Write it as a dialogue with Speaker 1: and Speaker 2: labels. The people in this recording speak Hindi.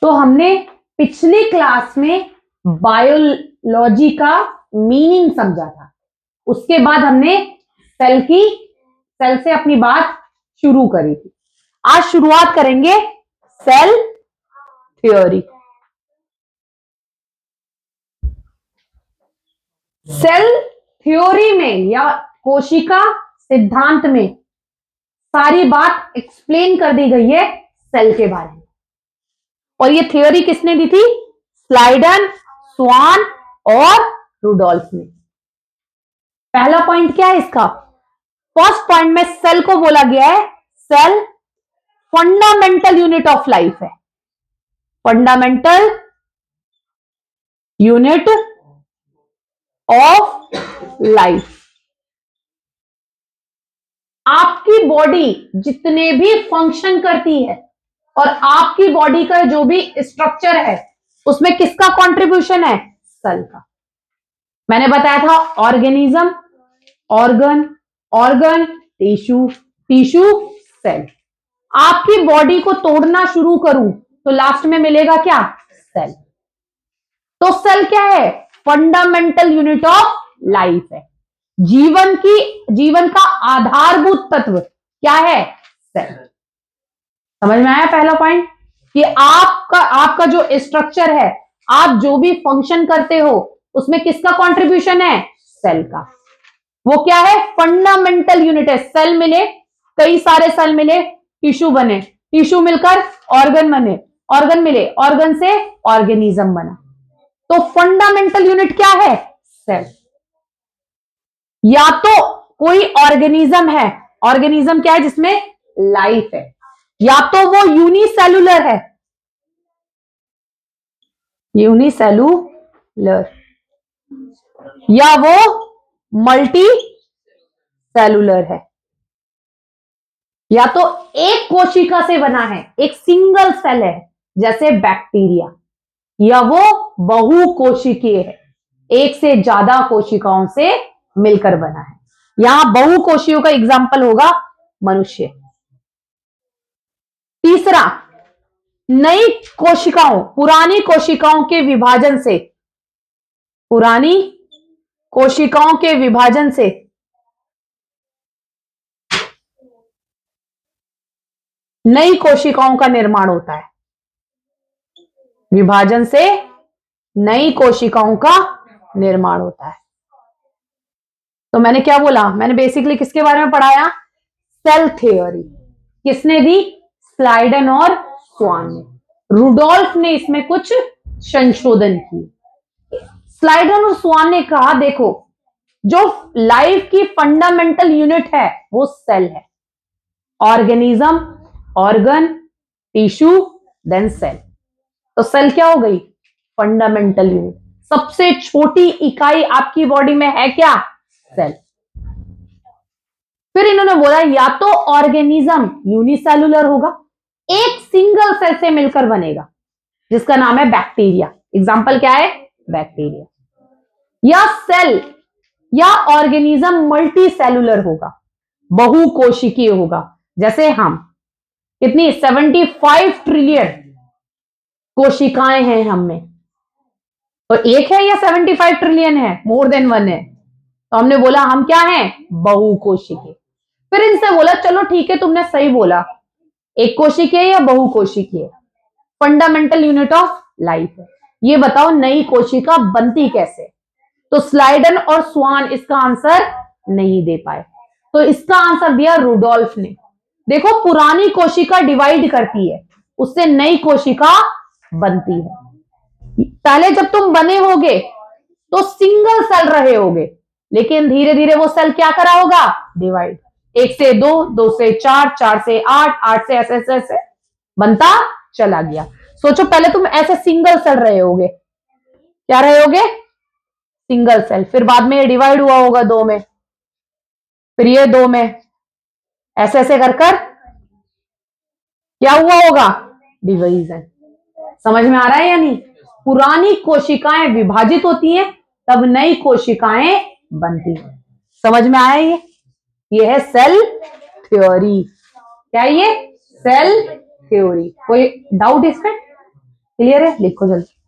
Speaker 1: तो हमने पिछली क्लास में बायोलॉजी का मीनिंग समझा था, उसके बाद हमने सेल से अपनी बात शुरू करी थी। आज शुरुआत करेंगे सेल थ्योरी। सेल थ्योरी में या कोशिका सिद्धांत में सारी बात एक्सप्लेन कर दी गई है सेल के बारे में। और ये थ्योरी किसने दी थी? स्लाइडन, स्वान और रुडोल्फ ने। पहला पॉइंट क्या है इसका? फर्स्ट पॉइंट में सेल को बोला गया है cell fundamental unit of life है। Fundamental unit of life. आपकी बॉडी जितने भी फंक्शन करती है और आपकी बॉडी का जो भी स्ट्रक्चर है उसमें किसका कंट्रीब्यूशन है? सेल का। मैंने बताया था ऑर्गेनिज्म, ऑर्गन, टिश्यू, सेल। आपकी बॉडी को तोड़ना शुरू करूं तो लास्ट में मिलेगा क्या? सेल। तो सेल क्या है? फंडामेंटल यूनिट ऑफ लाइफ है। जीवन का आधारभूत तत्व क्या है? सेल। समझ में आया पहला पॉइंट कि आपका जो स्ट्रक्चर है, आप जो भी फंक्शन करते हो उसमें किसका कंट्रीब्यूशन है? सेल का। वो क्या है? फंडामेंटल यूनिट है। सेल मिले, कई सारे सेल मिले, टिश्यू बने, टिश्यू मिलकर ऑर्गन बने, ऑर्गन मिले, ऑर्गन से ऑर्गेनिज्म बना। तो फंडामेंटल यूनिट क्या है? सेल। या तो कोई ऑर्गेनिज्म है, ऑर्गेनिज्म क्या है? जिसमें लाइफ है, या तो वो यूनिसेलुलर है, यूनिसेलुलर, या वो मल्टी सेलुलर है, या तो एक कोशिका से बना है, एक सिंगल सेल है जैसे बैक्टीरिया, या वो बहुकोशिकीय है, एक से ज्यादा कोशिकाओं से मिलकर बना है। यहां बहुकोशियों का एग्जाम्पल होगा मनुष्य। तीसरा, नई कोशिकाओं, पुरानी कोशिकाओं के विभाजन से, पुरानी कोशिकाओं के विभाजन से नई कोशिकाओं का निर्माण होता है। विभाजन से नई कोशिकाओं का निर्माण होता है। तो मैंने क्या बोला? मैंने बेसिकली किसके बारे में पढ़ाया? Cell theory. किसने दी? स्लाइडन और स्वान ने। रुडोल्फ ने इसमें कुछ संशोधन किए। स्लाइडन और स्वान ने कहा देखो, जो लाइफ की फंडामेंटल यूनिट है वो सेल है। Organism, organ, tissue, then cell. तो सेल क्या हो गई? Fundamental unit. सबसे छोटी इकाई आपकी बॉडी में है क्या? सेल। फिर इन्होंने बोला या तो ऑर्गेनिज्म यूनिसेलुलर होगा, एक सिंगल सेल से मिलकर बनेगा, जिसका नाम है बैक्टीरिया। एग्जाम्पल क्या है? बैक्टीरिया। या सेल या ऑर्गेनिज्म मल्टी सेलुलर होगा, बहुकोशिकीय होगा, जैसे हम। कितनी? 75 ट्रिलियन कोशिकाएं हैं हम में। तो एक है या 75 ट्रिलियन है? मोर देन वन है। तो हमने बोला हम क्या हैं? बहुकोशिकीय। फिर इनसे बोला चलो ठीक है, तुमने सही बोला, एक कोशिकीय या बहुकोशिकीय, फंडामेंटल यूनिट ऑफ लाइफ है। ये बताओ नई कोशिका बनती कैसे? तो स्लाइडन और स्वान इसका आंसर नहीं दे पाए। तो इसका आंसर दिया रुडोल्फ ने। देखो, पुरानी कोशिका डिवाइड करती है, उससे नई कोशिका बनती है। पहले जब तुम बने होगे तो सिंगल सेल रहे होगे, लेकिन धीरे धीरे वो सेल क्या करा होगा? डिवाइड। 1 से 2, 2 से 4, 4 से 8, 8 से ऐसे ऐसे ऐसे बनता चला गया। सोचो, पहले तुम ऐसे सिंगल सेल रहे होगे, क्या रहे होगे? Single cell. फिर बाद में ये डिवाइड हुआ होगा 2 में, फिर ये 2 में, ऐसे ऐसे कर कर क्या हुआ होगा? डिवीजन। समझ में आ रहा है या नहीं? पुरानी कोशिकाएं विभाजित होती हैं, तब नई कोशिकाएं बनती हैं। समझ में आया? ये है सेल थ्योरी। क्या है ये? Cell theory. कोई डाउट इसमें? क्लियर है? लिखो जल्दी।